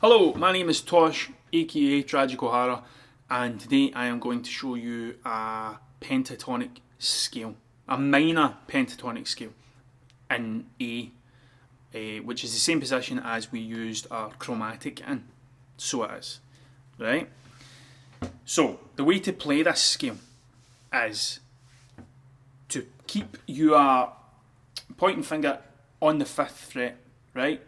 Hello, my name is Tosh, aka Tragic O'Hara, and today I am going to show you a pentatonic scale, a minor pentatonic scale in A, which is the same position as we used our chromatic in. So it is, right? So the way to play this scale is to keep your pointing finger on the 5th fret, right?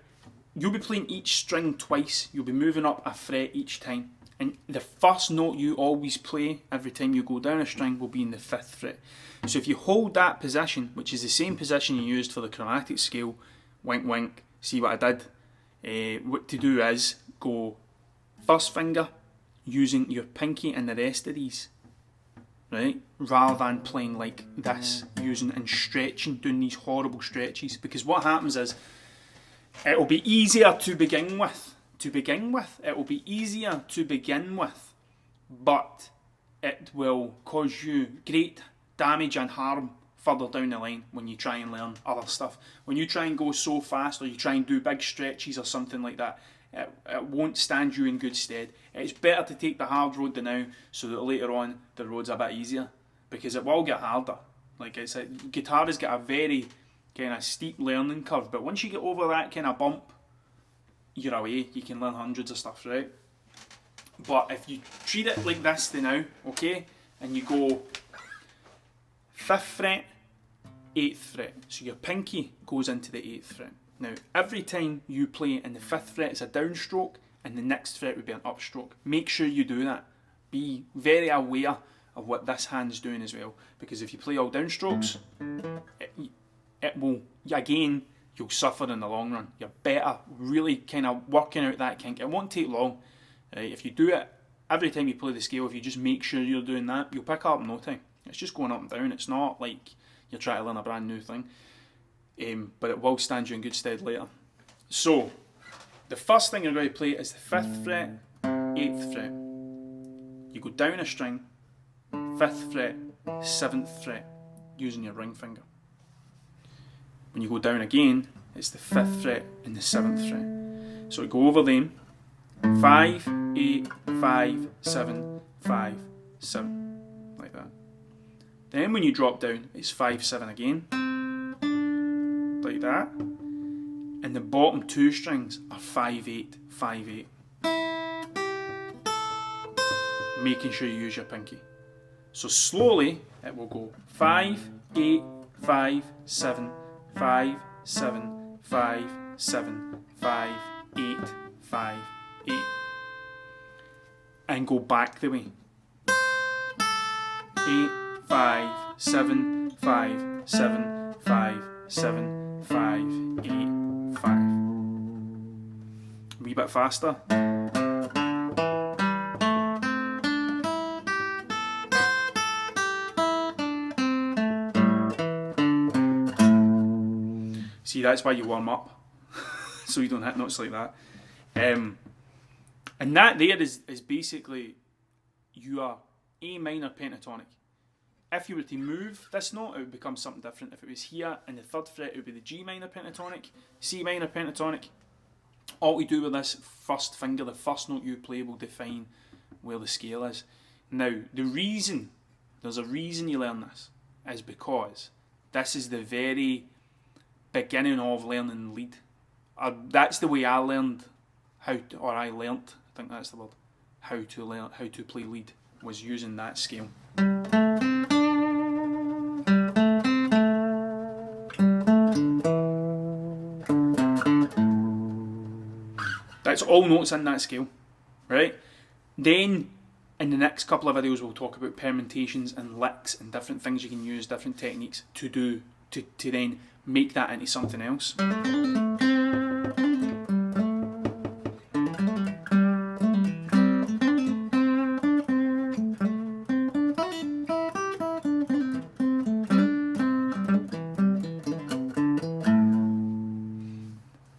You'll be playing each string twice, you'll be moving up a fret each time, and the first note you always play every time you go down a string will be in the 5th fret. So if you hold that position, which is the same position you used for the chromatic scale, wink wink, see what I did? What to do is go first finger using your pinky and the rest of these, right? Rather than playing like this, using and stretching, doing these horrible stretches, because what happens is, it'll be easier to begin with. It will be easier to begin with, but it will cause you great damage and harm further down the line when you try and learn other stuff. When you try and go so fast, or you try and do big stretches or something like that, it won't stand you in good stead. It's better to take the hard road now, so that later on the road's a bit easier, because it will get harder. Like I said, guitar has got a very kind of steep learning curve, but once you get over that kind of bump, you're away. You can learn hundreds of stuff, right? But if you treat it like this then now, okay, and you go 5th fret, 8th fret, so your pinky goes into the 8th fret. Now every time you play in the 5th fret it's a downstroke, and the next fret would be an upstroke. Make sure you do that. Be very aware of what this hand's doing as well, because if you play all downstrokes, it will, again, you'll suffer in the long run. You're better really kind of working out that kink. It won't take long. If you do it every time you play the scale, if you just make sure you're doing that, you'll pick up in no time. It's just going up and down. It's not like you're trying to learn a brand new thing. But it will stand you in good stead later. So, the first thing you're going to play is the 5th fret, 8th fret. You go down a string, 5th fret, 7th fret, using your ring finger. When you go down again, it's the 5th fret and the 7th fret. So go over them, 5, 8, 5, 7, 5, 7, like that. Then when you drop down, it's 5, 7 again, like that. And the bottom two strings are 5, 8, 5, 8. Making sure you use your pinky. So slowly, it will go 5, 8, 5, 7, 5, 7, 5, 7, 5, 8, 5, 8. And go back the way. 8, 5, 7, 5, 7, 5, 7, 5, 8, 5. A wee bit faster. See, that's why you warm up, so you don't hit notes like that. And that there is basically your A minor pentatonic. If you were to move this note, it would become something different. If it was here in the 3rd fret, it would be the G minor pentatonic, C minor pentatonic. All we do with this first finger, the first note you play, will define where the scale is. Now, there's a reason you learn this, is because this is the very beginning of learning lead. That's the way I learned I think that's the word, how to play lead, was using that scale. That's all notes in that scale, right? Then in the next couple of videos we'll talk about permutations and licks and different things you can use, different techniques to do to then make that into something else.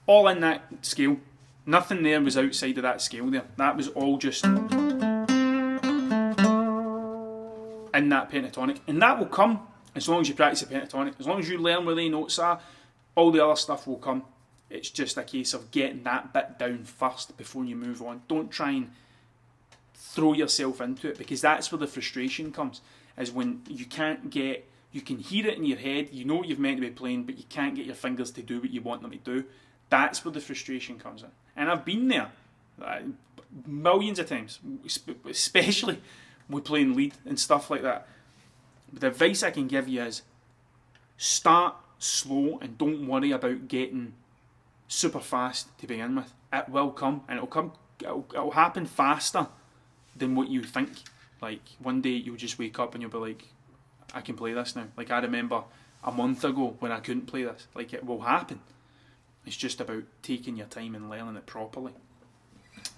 All in that scale. Nothing there was outside of that scale there. That was all just in that pentatonic. And that will come as long as you practice the pentatonic. As long as you learn where the notes are, all the other stuff will come. It's just a case of getting that bit down first before you move on. Don't try and throw yourself into it, because that's where the frustration comes, is when you can't get, you can hear it in your head, you know what you've meant to be playing, but you can't get your fingers to do what you want them to do. That's where the frustration comes in. And I've been there millions of times, especially with playing lead and stuff like that. But the advice I can give you is start slow and don't worry about getting super fast to begin with. It will come, and it'll happen faster than what you think. Like, one day you'll just wake up and you'll be like, I can play this now. Like, I remember a month ago when I couldn't play this. Like, it will happen. It's just about taking your time and learning it properly.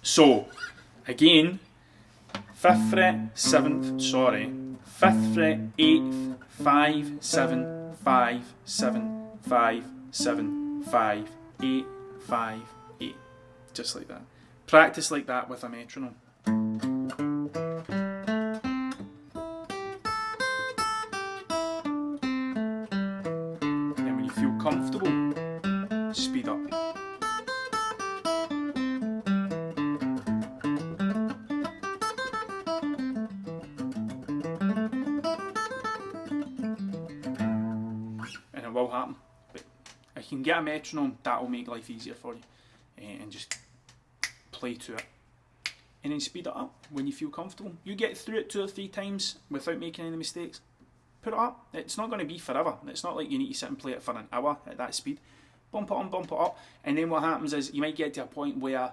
So, again, 5th fret, 7th, 5th fret, 8th, 5, 7, 5, 7, 5, 7, 5, 8, 5, 8. Just like that. Practice like that with a metronome. And when you feel comfortable, speed up. And it will happen. But if you can get a metronome, that will make life easier for you. And just play to it. And then speed it up when you feel comfortable. You get through it 2 or 3 times without making any mistakes. Put it up. It's not going to be forever. It's not like you need to sit and play it for an hour at that speed. Bump it on, bump it up. And then what happens is you might get to a point where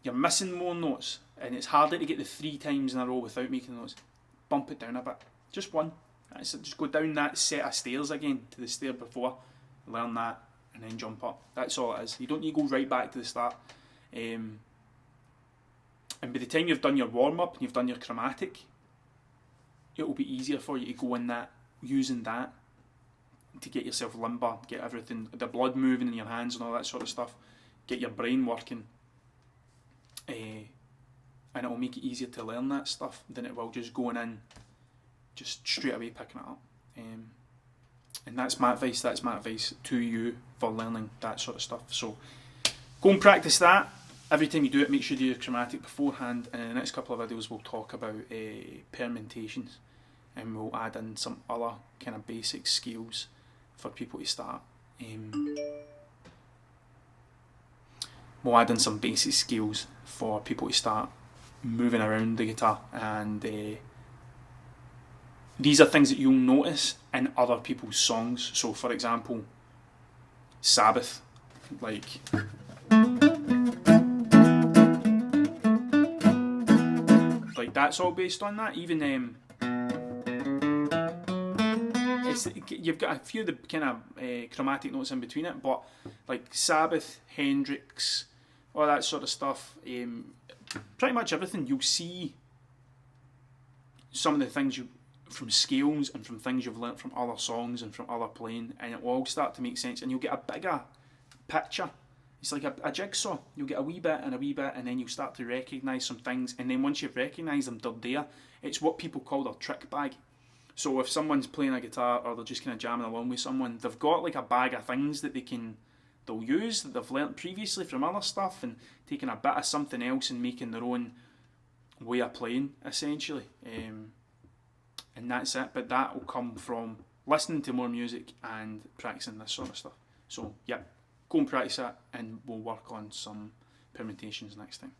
you're missing more notes and it's harder to get the 3 times in a row without making notes. Bump it down a bit. Just one. Just go down that set of stairs again to the stair before. Learn that and then jump up. That's all it is. You don't need to go right back to the start. And by the time you've done your warm-up and you've done your chromatic, it will be easier for you to go in that, using that to get yourself limber, get everything, the blood moving in your hands and all that sort of stuff, get your brain working, and it will make it easier to learn that stuff than it will just going in, just straight away picking it up. And that's my advice to you for learning that sort of stuff. So go and practice that. Every time you do it, make sure you do your chromatic beforehand, and in the next couple of videos we'll talk about permutations, and we'll add in some other kind of basic scales for people to start. We'll add in some basic skills for people to start moving around the guitar, and these are things that you'll notice in other people's songs. So for example, Sabbath, like that's all based on that. Even you've got a few of the kind of chromatic notes in between it, but like Sabbath, Hendrix, all that sort of stuff, pretty much everything, you'll see some of the things from scales and from things you've learnt from other songs and from other playing, and it will all start to make sense, and you'll get a bigger picture. It's like a jigsaw. You'll get a wee bit and a wee bit, and then you'll start to recognise some things, and then once you've recognised them, they're there. It's what people call their trick bag. So if someone's playing a guitar or they're just kind of jamming along with someone, they've got like a bag of things that they'll use that they've learnt previously from other stuff, and taking a bit of something else and making their own way of playing, essentially. And that's it. But that will come from listening to more music and practicing this sort of stuff. So, yeah. Go and practice that, and we'll work on some permutations next time.